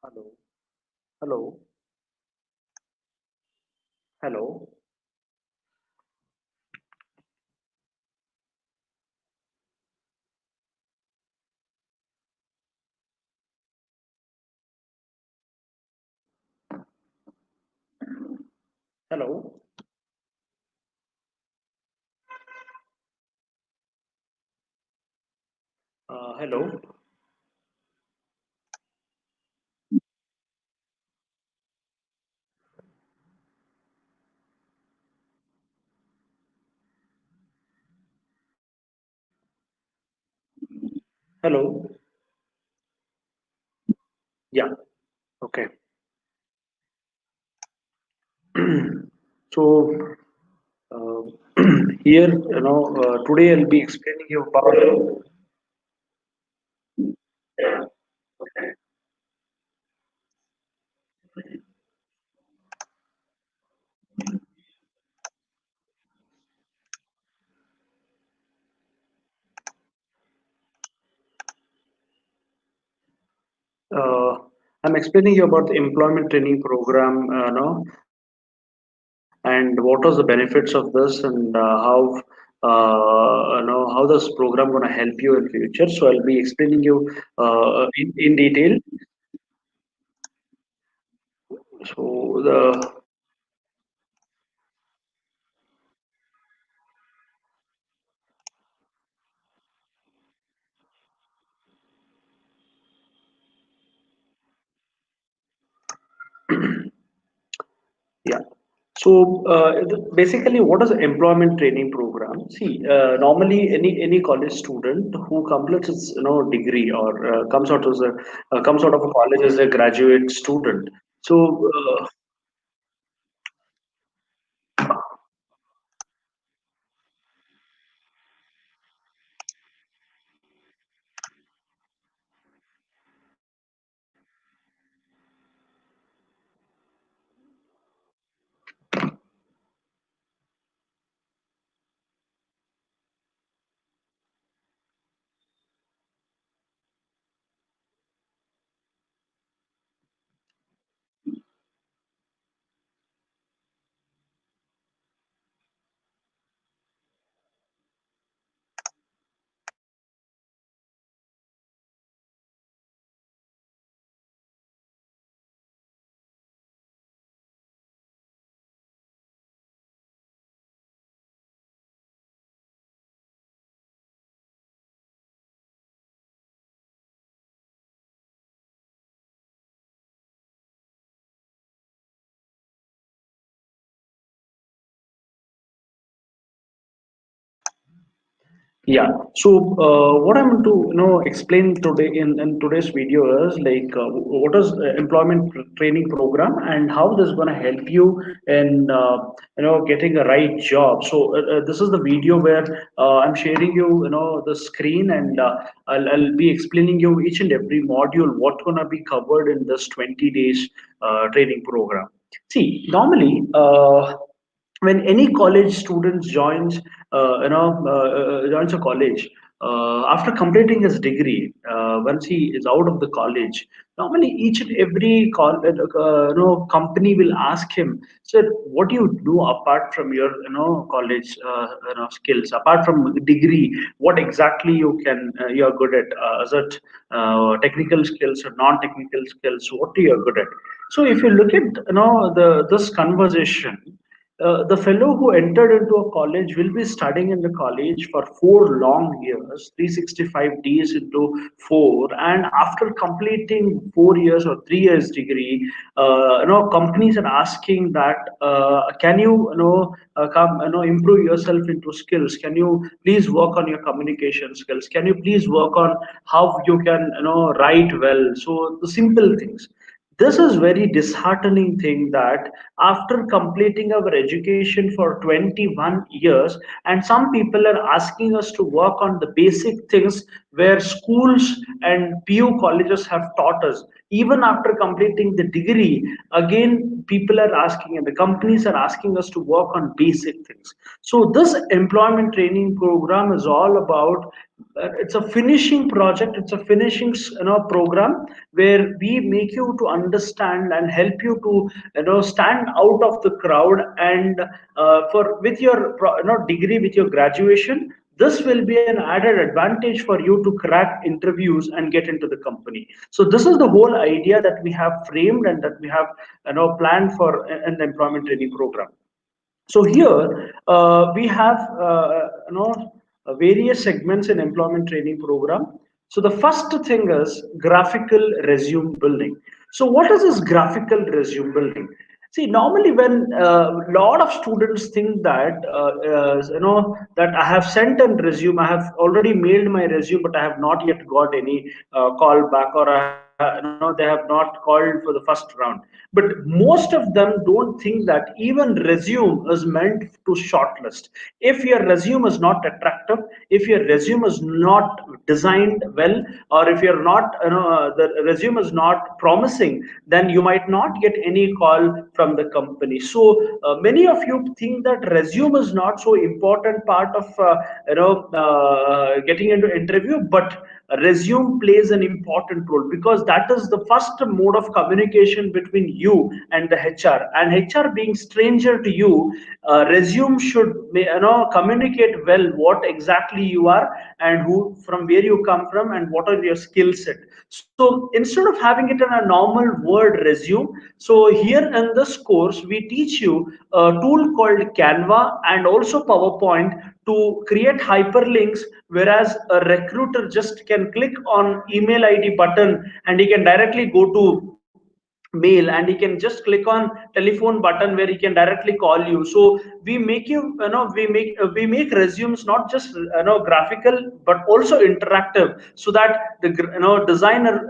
Hello, hello, hello, hello, hello, hello. Yeah, okay. So uh, here, today I'll be explaining you about. Uh, I'm explaining you about the employment training program, and what are the benefits of this, and how this program going to help you in future. So I'll be explaining you in detail. So the Yeah. So basically, what is employment training program? See, normally any college student who completes its degree or comes out of a college as a graduate student. So Yeah. So what I'm to explain today in today's video is like what is employment training program and how this is going to help you in getting a right job. So this is the video where I'm sharing you the screen, and I'll be explaining you each and every module what's going to be covered in this 20 days training program. See, normally. When any college student joins a college after completing his degree, once he is out of the college, normally each and every company will ask him, sir, what do you do apart from your college skills, apart from the degree, what exactly you're good at, is it technical skills or non-technical skills, what are you good at? So if you look at the this conversation, the fellow who entered into a college will be studying in the college for 4 long years, 365 days into four, and after completing 4 years or 3 years degree, companies are asking that, can you, come, improve yourself into skills? Can you please work on your communication skills? Can you please work on how you can, write well? So the simple things. This is very disheartening thing that after completing our education for 21 years, and some people are asking us to work on the basic things where schools and pu colleges have taught us. Even after completing the degree, again people are asking and the companies are asking us to work on basic things. So this employment training program is all about it's a finishing project, it's a finishing program where we make you to understand and help you to stand out of the crowd. And for with your degree, with your graduation, this will be an added advantage for you to crack interviews and get into the company. So this is the whole idea that we have framed and that we have planned for an employment training program. So here we have various segments in employment training program. So the first thing is graphical resume building. So what is this graphical resume building? See, normally when a lot of students think that that I have sent a resume, I have already mailed my resume, but I have not yet got any call back, or they have not called for the first round. But most of them don't think that even resume is meant to shortlist. If your resume is not attractive, if your resume is not designed well, or if you're not the resume is not promising, then you might not get any call from the company. So many of you think that resume is not so important part of getting into interview, but resume plays an important role, because that is the first mode of communication between you and the HR. And HR being stranger to you, resume should communicate well what exactly you are, and who, from where you come from, and what are your skill set. So instead of having it in a normal word resume, so here in this course we teach you a tool called Canva and also PowerPoint to create hyperlinks, whereas a recruiter just can click on email ID button and he can directly go to mail, and he can just click on telephone button where he can directly call you. So we make we make resumes not just graphical but also interactive, so that the designer,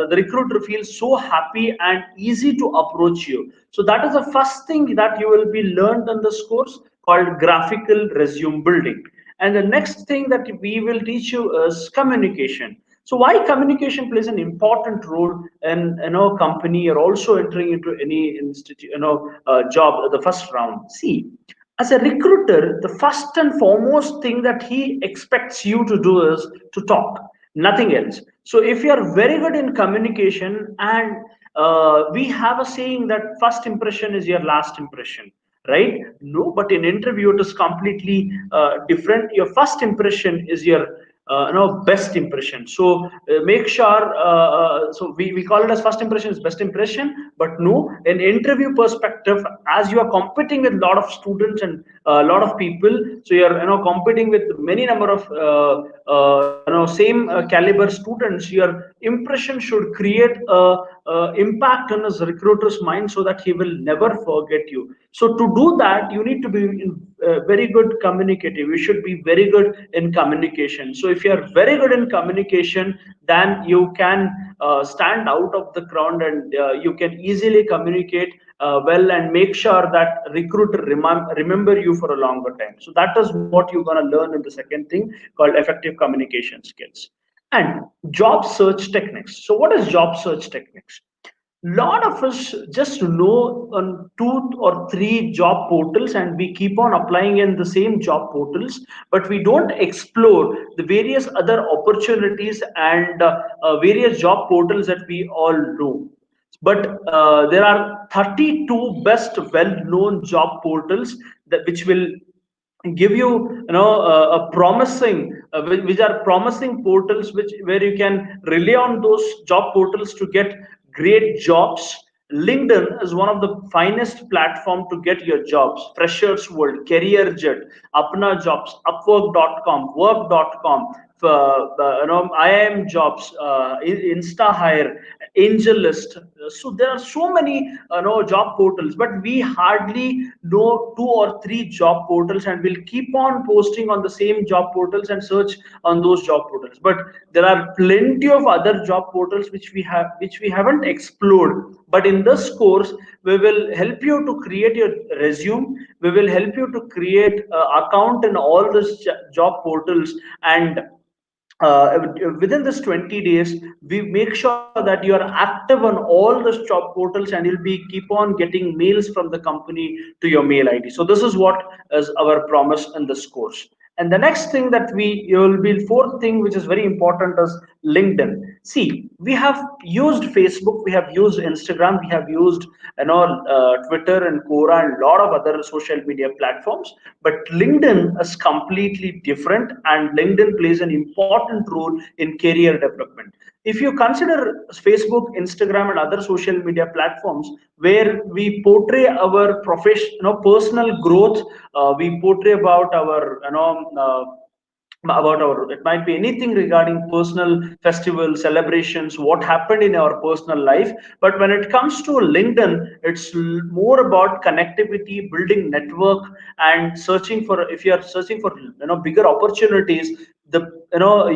the recruiter feels so happy and easy to approach you. So that is the first thing that you will be learned in this course, called graphical resume building. And the next thing that we will teach you is communication. So why communication plays an important role in company you're also entering into any institute, job, the first round. See, as a recruiter, the first and foremost thing that he expects you to do is to talk, nothing else. So if you are very good in communication, and we have a saying that first impression is your last impression, right? No, but in interview it is completely different. Your first impression is your best impression. So make sure so we call it as first impression is best impression, but no, in interview perspective, as you are competing with a lot of students and a lot of people, so you're competing with many number of same caliber students, your impression should create a impact on his recruiter's mind, so that he will never forget you. So to do that, you need to be very good communicative. You should be very good in communication. So if you are very good in communication, then you can stand out of the crowd, and you can easily communicate well, and make sure that recruiter remember you for a longer time. So that is what you're going to learn in the second thing, called effective communication skills. And job search techniques. So what is job search techniques? Lot of us just know on two or three job portals, and we keep on applying in the same job portals, but we don't explore the various other opportunities and various job portals that we all know. But there are 32 best well-known job portals that which will give you a promising which are promising portals, which where you can rely on those job portals to get great jobs. LinkedIn is one of the finest platform to get your jobs. Freshers World, CareerJet, Apna Jobs, Upwork.com, Work.com, IIM Jobs, Insta Hire, AngelList. So there are so many job portals, but we hardly know two or three job portals, and we'll keep on posting on the same job portals and search on those job portals. But there are plenty of other job portals which we haven't explored. But in this course, we will help you to create your resume. We will help you to create account in all these job portals, and within this 20 days we make sure that you are active on all the job portals, and you'll be keep on getting mails from the company to your mail ID. So this is what is our promise in this course. And the next thing that you will be fourth thing, which is very important, is LinkedIn. See, we have used Facebook, we have used Instagram, we have used Twitter and Quora and a lot of other social media platforms, but LinkedIn is completely different, and LinkedIn plays an important role in career development. If you consider Facebook, Instagram, and other social media platforms where we portray our profession, personal growth, we portray about our, about our, it might be anything regarding personal festivals, celebrations, what happened in our personal life. But when it comes to LinkedIn, it's more about connectivity, building network, and searching for, if you are searching for bigger opportunities, the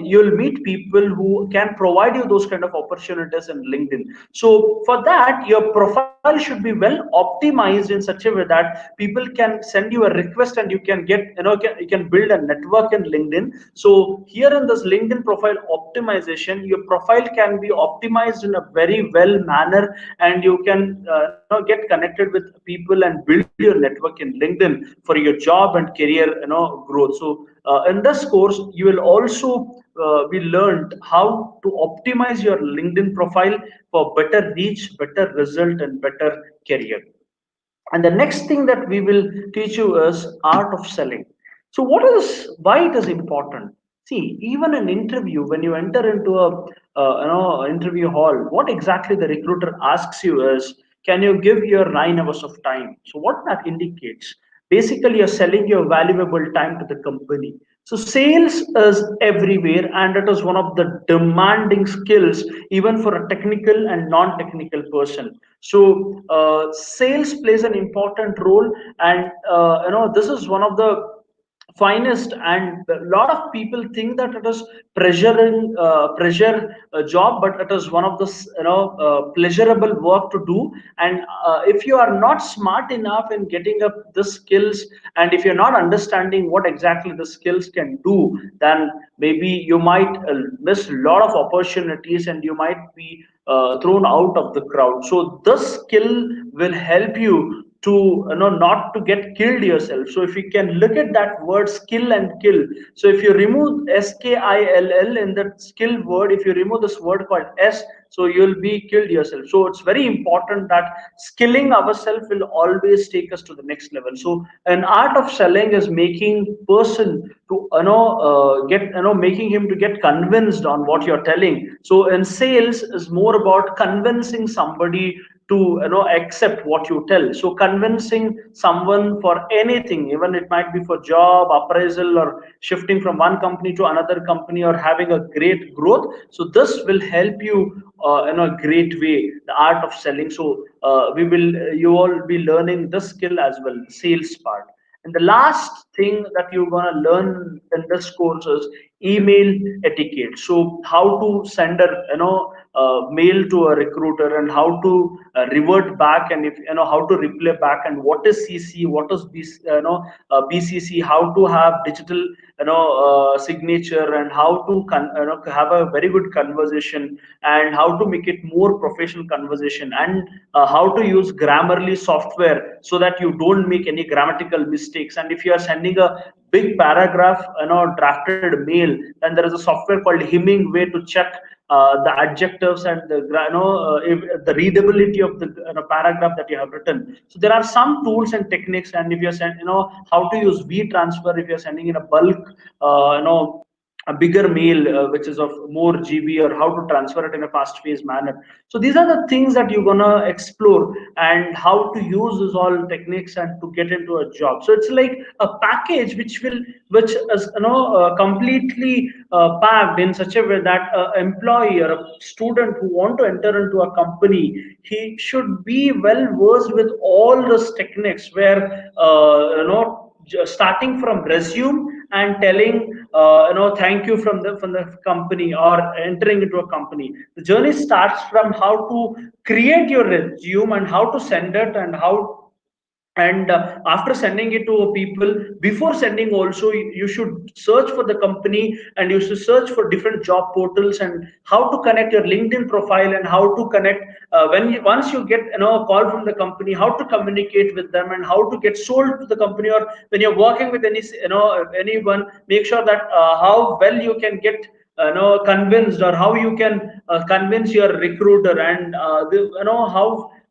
you'll meet people who can provide you those kind of opportunities in LinkedIn. So for that, your profile should be well optimized in such a way that people can send you a request and you can get, you can build a network in LinkedIn. So here in this LinkedIn profile optimization, your profile can be optimized in a very well manner, and you can get connected with people and build your network in LinkedIn for your job and career growth. So in this course, you will also be learned how to optimize your LinkedIn profile for better reach, better result, and better career. And the next thing that we will teach you is art of selling. So what is, why it is important? See, even an interview, when you enter into a interview hall, what exactly the recruiter asks you is, can you give your 9 hours of time? So what that indicates, basically you're selling your valuable time to the company. So sales is everywhere, and it is one of the demanding skills even for a technical and non-technical person. So sales plays an important role, and this is one of the finest, and a lot of people think that it is pressure job, but it is one of the pleasurable work to do. And if you are not smart enough in getting up the skills, and if you're not understanding what exactly the skills can do, then maybe you might miss a lot of opportunities, and you might be thrown out of the crowd. So this skill will help you to not to get killed yourself. So if you can look at that word skill and kill, so if you remove skill in that skill word, if you remove this word called s, so you'll be killed yourself. So it's very important that skilling ourselves will always take us to the next level. So an art of selling is making person to get making him to get convinced on what you're telling. So in sales is more about convincing somebody to accept what you tell. So convincing someone for anything, even it might be for job appraisal, or shifting from one company to another company, or having a great growth, so this will help you in a great way, the art of selling. So we will you all be learning this skill as well, sales part. And the last thing that you're going to learn in this course is email etiquette. So how to send a mail to a recruiter, and how to revert back, and if how to reply back, and what is CC, what is BCC, how to have digital signature, and how to have a very good conversation, and how to make it more professional conversation, and how to use Grammarly software so that you don't make any grammatical mistakes. And if you are sending a big paragraph drafted mail, then there is a software called Hemingway to check the adjectives and the the readability of the paragraph that you have written. So there are some tools and techniques, and if you're send, how to use V transfer if you're sending in a bulk a bigger mail which is of more GB, or how to transfer it in a fast paced manner. So these are the things that you're gonna explore, and how to use these all techniques and to get into a job. So it's like a package which is completely packed in such a way that an employee or a student who want to enter into a company, he should be well versed with all those techniques, where starting from resume and telling thank you from the company, or entering into a company. The journey starts from how to create your resume, and how to send it, and how And after sending it to people, before sending also, you should search for the company, and you should search for different job portals, and how to connect your LinkedIn profile, and how to connect when you, once you get, a call from the company, how to communicate with them, and how to get sold to the company. Or when you're working with anyone, make sure that how well you can get convinced, or how you can convince your recruiter, and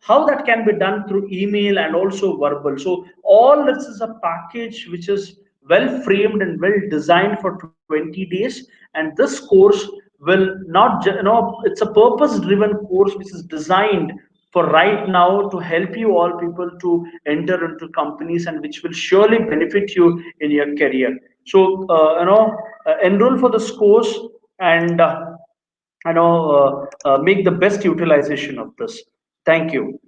how that can be done through email and also verbal. So all this is a package which is well framed and well designed for 20 days. And this course will not it's a purpose driven course which is designed for right now to help you all people to enter into companies, and which will surely benefit you in your career. So enroll for this course, and make the best utilization of this. Thank you.